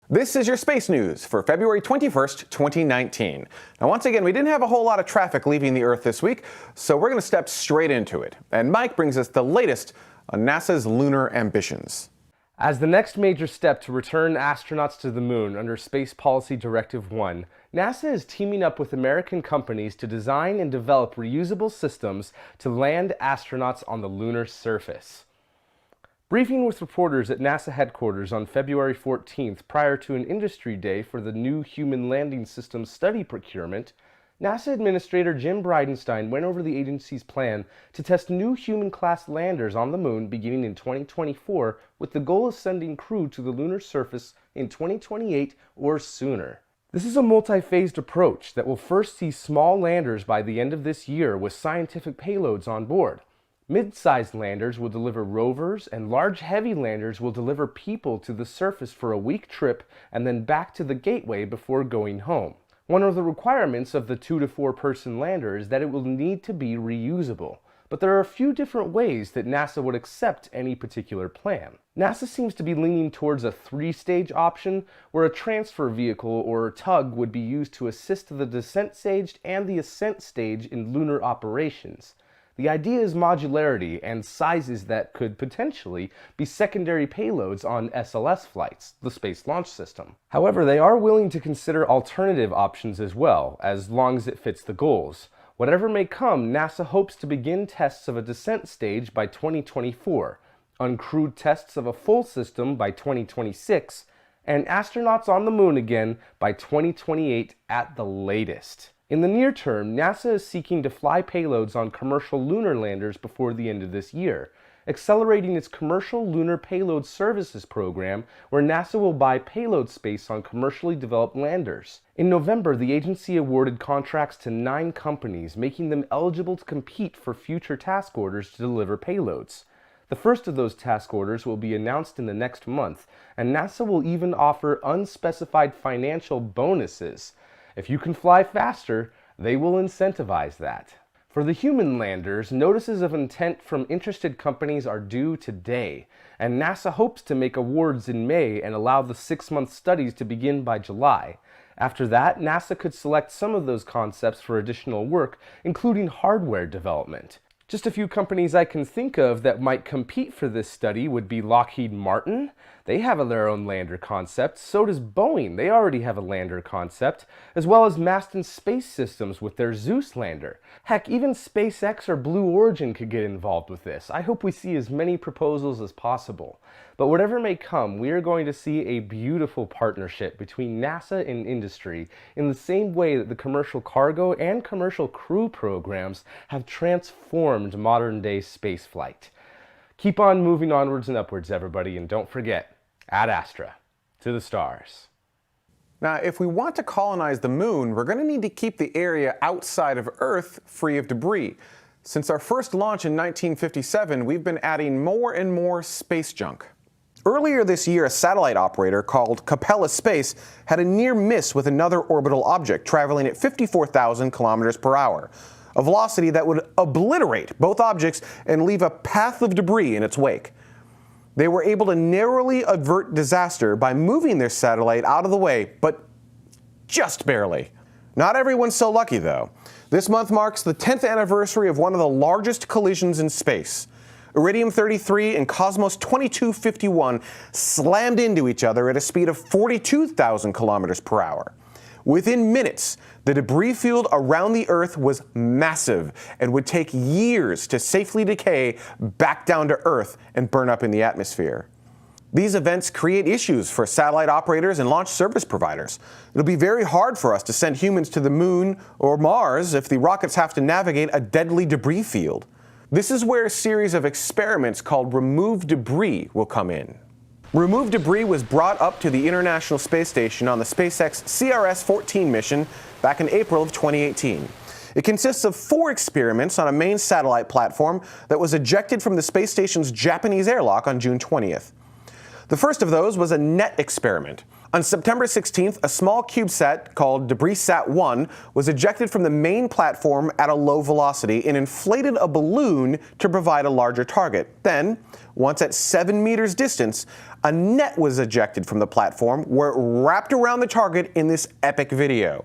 This is your space news for February 21st, 2019. Now, once again, we didn't have a whole lot of traffic leaving the Earth this week, so we're going to step straight into it. And Mike brings us the latest on NASA's lunar ambitions. As the next major step to return astronauts to the moon under Space Policy Directive 1, NASA is teaming up with American companies to design and develop reusable systems to land astronauts on the lunar surface. Briefing with reporters at NASA headquarters on February 14th prior to an industry day for the new Human Landing System study procurement, NASA Administrator Jim Bridenstine went over the agency's plan to test new human-class landers on the moon beginning in 2024 with the goal of sending crew to the lunar surface in 2028 or sooner. This is a multi-phased approach that will first see small landers by the end of this year with scientific payloads on board. Mid-sized landers will deliver rovers, and large heavy landers will deliver people to the surface for a week trip and then back to the gateway before going home. One of the requirements of the 2 to 4 person lander is that it will need to be reusable. But there are a few different ways that NASA would accept any particular plan. NASA seems to be leaning towards a 3-stage option where a transfer vehicle or tug would be used to assist the descent stage and the ascent stage in lunar operations. The idea is modularity and sizes that could potentially be secondary payloads on SLS flights, the Space Launch System. However, they are willing to consider alternative options as long as it fits the goals. Whatever may come, NASA hopes to begin tests of a descent stage by 2024, uncrewed tests of a full system by 2026, and astronauts on the moon again by 2028 at the latest. In the near term, NASA is seeking to fly payloads on commercial lunar landers before the end of this year, accelerating its Commercial Lunar Payload Services program, where NASA will buy payload space on commercially developed landers. In November, the agency awarded contracts to 9 companies, making them eligible to compete for future task orders to deliver payloads. The first of those task orders will be announced in the next month, and NASA will even offer unspecified financial bonuses. If you can fly faster, they will incentivize that. For the human landers, notices of intent from interested companies are due today, and NASA hopes to make awards in May and allow the 6-month studies to begin by July. After that, NASA could select some of those concepts for additional work, including hardware development. Just a few companies I can think of that might compete for this study would be Lockheed Martin. They have their own lander concept. So does Boeing. They already have a lander concept, as well as Masten Space Systems with their Zeus lander. Heck, even SpaceX or Blue Origin could get involved with this. I hope we see as many proposals as possible. But whatever may come, we are going to see a beautiful partnership between NASA and industry in the same way that the commercial cargo and commercial crew programs have transformed modern-day spaceflight. Keep on moving onwards and upwards, everybody, and don't forget, Ad Astra, to the stars. Now, if we want to colonize the moon, we're going to need to keep the area outside of Earth free of debris. Since our first launch in 1957, we've been adding more and more space junk. Earlier this year, a satellite operator called Capella Space had a near miss with another orbital object traveling at 54,000 kilometers per hour, a velocity that would obliterate both objects and leave a path of debris in its wake. They were able to narrowly avert disaster by moving their satellite out of the way, but just barely. Not everyone's so lucky, though. This month marks the 10th anniversary of one of the largest collisions in space. Iridium-33 and Cosmos 2251 slammed into each other at a speed of 42,000 kilometers per hour. Within minutes, the debris field around the Earth was massive and would take years to safely decay back down to Earth and burn up in the atmosphere. These events create issues for satellite operators and launch service providers. It'll be very hard for us to send humans to the moon or Mars if the rockets have to navigate a deadly debris field. This is where a series of experiments called Remove Debris will come in. Remove Debris was brought up to the International Space Station on the SpaceX CRS-14 mission back in April of 2018. It consists of 4 experiments on a main satellite platform that was ejected from the space station's Japanese airlock on June 20th. The first of those was a net experiment. On September 16th, a small CubeSat called DebrisSat-1 was ejected from the main platform at a low velocity and inflated a balloon to provide a larger target. Then, once at 7 meters distance, a net was ejected from the platform where it wrapped around the target in this epic video.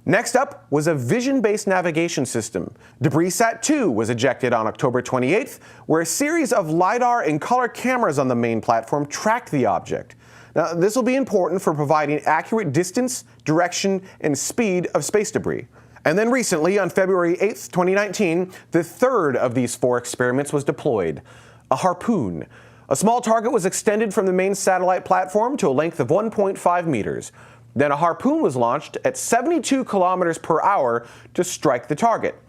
Next up was a vision-based navigation system. DebrisSat-2 was ejected on October 28th, where a series of LiDAR and color cameras on the main platform tracked the object. Now, this will be important for providing accurate distance, direction, and speed of space debris. And then recently, on February 8th, 2019, the third of these 4 experiments was deployed, a Harpoon. A small target was extended from the main satellite platform to a length of 1.5 meters. Then a Harpoon was launched at 72 kilometers per hour to strike the target.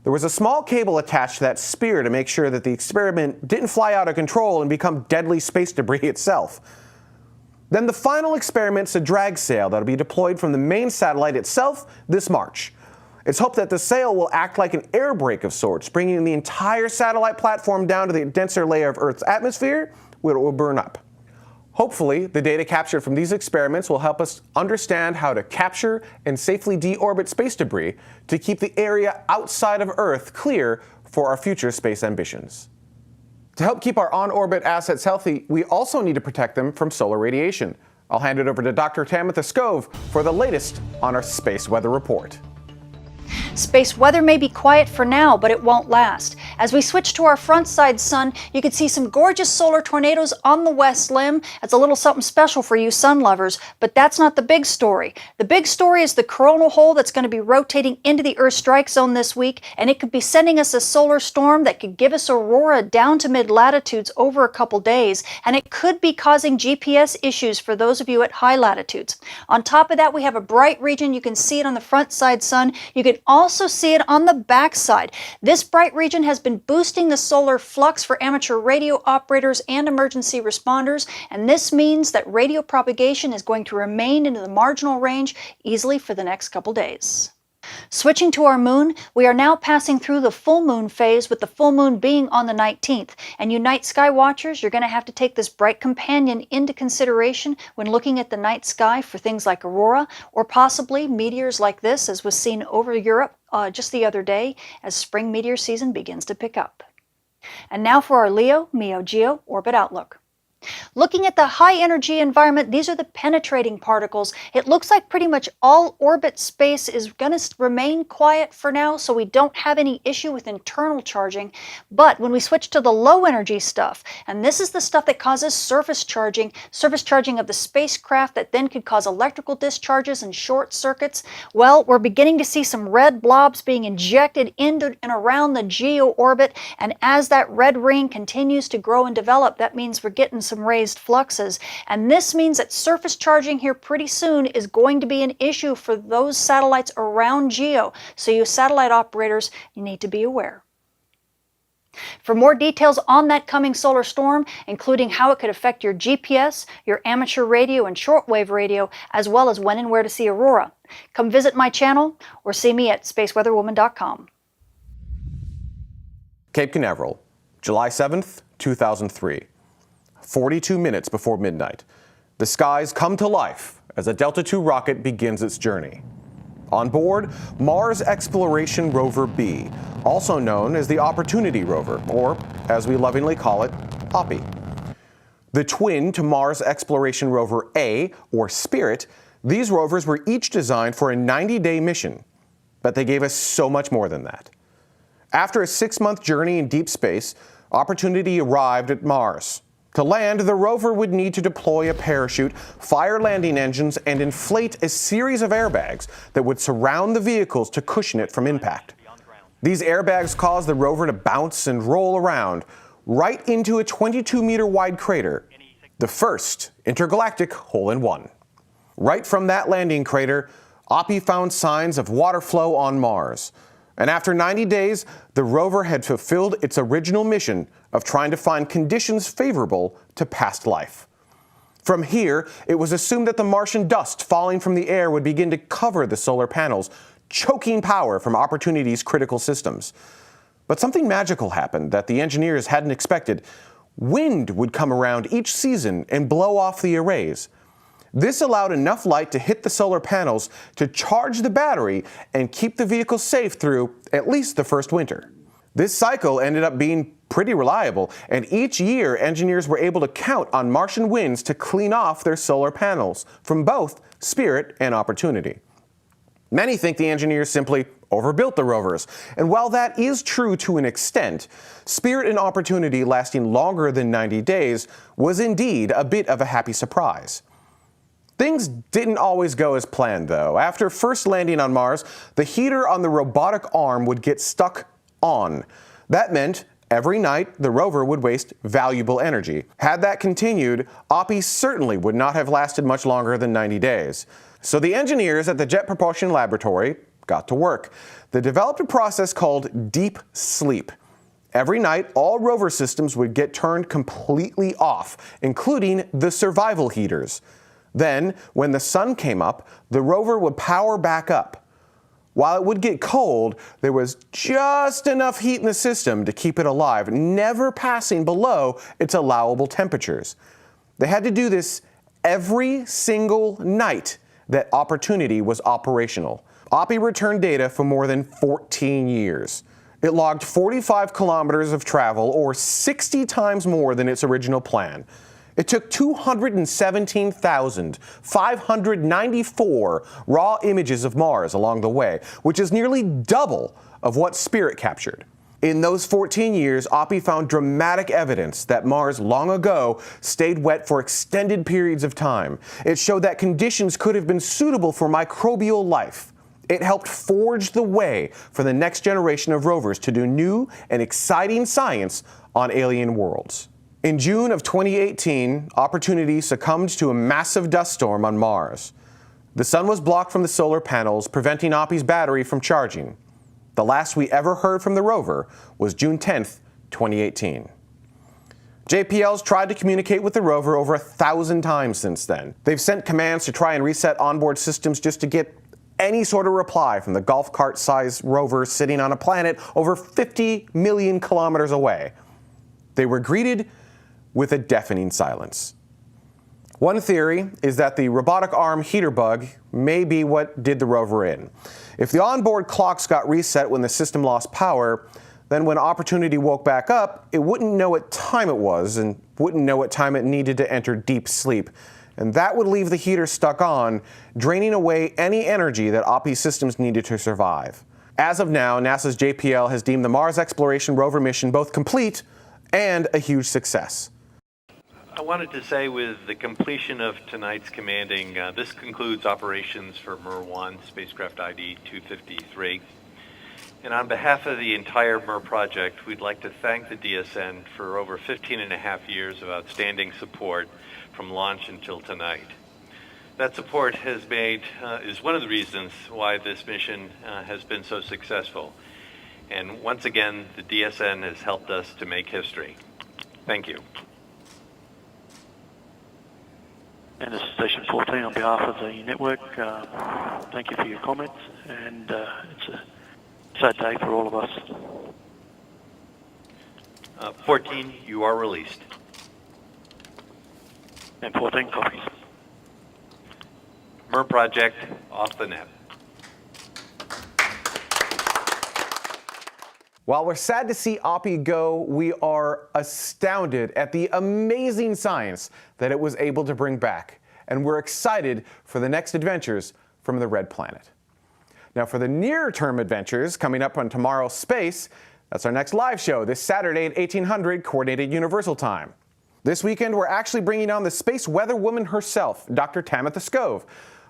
There was a small cable attached to that spear to make sure that the experiment didn't fly out of control and become deadly space debris itself. Then the final experiment's a drag sail that will be deployed from the main satellite itself this March. It's hoped that the sail will act like an air brake of sorts, bringing the entire satellite platform down to the denser layer of Earth's atmosphere, where it will burn up. Hopefully, the data captured from these experiments will help us understand how to capture and safely deorbit space debris to keep the area outside of Earth clear for our future space ambitions. To help keep our on-orbit assets healthy, we also need to protect them from solar radiation. I'll hand it over to Dr. Tamitha Skov for the latest on our space weather report. Space weather may be quiet for now, but it won't last. As we switch to our front side sun, you can see some gorgeous solar tornadoes on the west limb. That's a little something special for you sun lovers, but that's not the big story. The big story is the coronal hole that's going to be rotating into the Earth strike zone this week, and it could be sending us a solar storm that could give us aurora down to mid-latitudes over a couple days, and it could be causing GPS issues for those of you at high latitudes. On top of that, we have a bright region. You can see it on the front side sun. You can also see it on the back side. This bright region has been boosting the solar flux for amateur radio operators and emergency responders, and this means that radio propagation is going to remain into the marginal range easily for the next couple days. Switching to our moon, we are now passing through the full moon phase, with the full moon being on the 19th. And you night sky watchers, you're going to have to take this bright companion into consideration when looking at the night sky for things like aurora or possibly meteors like this, as was seen over Europe just the other day as spring meteor season begins to pick up. And now for our Leo MEO-Geo orbit outlook. Looking at the high energy environment, these are the penetrating particles. It looks like pretty much all orbit space is going to remain quiet for now, so we don't have any issue with internal charging. But when we switch to the low energy stuff, and this is the stuff that causes surface charging of the spacecraft that then could cause electrical discharges and short circuits, well, we're beginning to see some red blobs being injected into and around the geo orbit, and as that red ring continues to grow and develop, that means we're getting some raised fluxes, and this means that surface charging here pretty soon is going to be an issue for those satellites around GEO. So you satellite operators, you need to be aware. For more details on that coming solar storm, including how it could affect your GPS, your amateur radio and shortwave radio, as well as when and where to see aurora, come visit my channel or see me at spaceweatherwoman.com. Cape Canaveral, July 7th, 2003. 42 minutes before midnight. The skies come to life as a Delta II rocket begins its journey. On board, Mars Exploration Rover B, also known as the Opportunity Rover, or as we lovingly call it, OPI. The twin to Mars Exploration Rover A, or Spirit, these rovers were each designed for a 90-day mission, but they gave us so much more than that. After a 6-month journey in deep space, Opportunity arrived at Mars. To land, the rover would need to deploy a parachute, fire landing engines, and inflate a series of airbags that would surround the vehicles to cushion it from impact. These airbags caused the rover to bounce and roll around right into a 22-meter wide crater, the first intergalactic hole-in-one. Right from that landing crater, OPI found signs of water flow on Mars. And after 90 days, the rover had fulfilled its original mission of trying to find conditions favorable to past life. From here, it was assumed that the Martian dust falling from the air would begin to cover the solar panels, choking power from Opportunity's critical systems. But something magical happened that the engineers hadn't expected. Wind would come around each season and blow off the arrays. This allowed enough light to hit the solar panels to charge the battery and keep the vehicle safe through at least the first winter. This cycle ended up being pretty reliable, and each year engineers were able to count on Martian winds to clean off their solar panels from both Spirit and Opportunity. Many think the engineers simply overbuilt the rovers, and while that is true to an extent, Spirit and Opportunity lasting longer than 90 days was indeed a bit of a happy surprise. Things didn't always go as planned, though. After first landing on Mars, the heater on the robotic arm would get stuck on. That meant every night the rover would waste valuable energy. Had that continued, OPI certainly would not have lasted much longer than 90 days. So the engineers at the Jet Propulsion Laboratory got to work. They developed a process called deep sleep. Every night, all rover systems would get turned completely off, including the survival heaters. Then, when the sun came up, the rover would power back up. While it would get cold, there was just enough heat in the system to keep it alive, never passing below its allowable temperatures. They had to do this every single night that Opportunity was operational. OPI returned data for more than 14 years. It logged 45 kilometers of travel, or 60 times more than its original plan. It took 217,594 raw images of Mars along the way, which is nearly double of what Spirit captured. In those 14 years, OPI found dramatic evidence that Mars long ago stayed wet for extended periods of time. It showed that conditions could have been suitable for microbial life. It helped forge the way for the next generation of rovers to do new and exciting science on alien worlds. In June of 2018, Opportunity succumbed to a massive dust storm on Mars. The sun was blocked from the solar panels, preventing OPI's battery from charging. The last we ever heard from the rover was June 10th, 2018. JPL's tried to communicate with the rover over 1,000 times since then. They've sent commands to try and reset onboard systems just to get any sort of reply from the golf cart-sized rover sitting on a planet over 50 million kilometers away. They were greeted with a deafening silence. One theory is that the robotic arm heater bug may be what did the rover in. If the onboard clocks got reset when the system lost power, then when Opportunity woke back up, it wouldn't know what time it was and wouldn't know what time it needed to enter deep sleep. And that would leave the heater stuck on, draining away any energy that OPI systems needed to survive. As of now, NASA's JPL has deemed the Mars Exploration Rover mission both complete and a huge success. I wanted to say, with the completion of tonight's commanding, this concludes operations for MER-1, spacecraft ID 253. And on behalf of the entire MER project, we'd like to thank the DSN for over 15 and a half years of outstanding support from launch until tonight. That support is one of the reasons why this mission has been so successful. And once again, the DSN has helped us to make history. Thank you. And this is Station 14 on behalf of the network. Thank you for your comments, and it's a sad day for all of us. 14, you are released. And 14 copies. MER project off the net. While we're sad to see OPI go, we are astounded at the amazing science that it was able to bring back. And we're excited for the next adventures from the Red Planet. Now, for the near-term adventures coming up on Tomorrow's Space, that's our next live show this Saturday at 1800 Coordinated Universal Time. This weekend, we're actually bringing on the space weather woman herself, Dr. Tamitha Skov.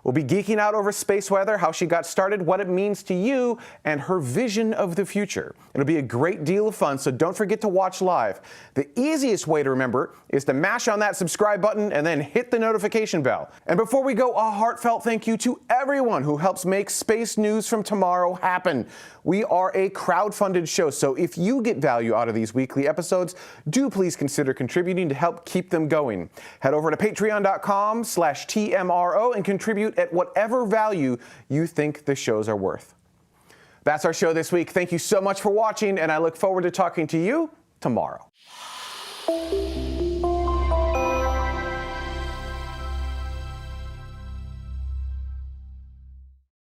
We'll be geeking out over space weather, how she got started, what it means to you, and her vision of the future. It'll be a great deal of fun, so don't forget to watch live. The easiest way to remember is to mash on that subscribe button and then hit the notification bell. And before we go, a heartfelt thank you to everyone who helps make Space News from Tomorrow happen. We are a crowd-funded show, so if you get value out of these weekly episodes, do please consider contributing to help keep them going. Head over to patreon.com/TMRO and contribute at whatever value you think the shows are worth. That's our show this week. Thank you so much for watching, and I look forward to talking to you tomorrow.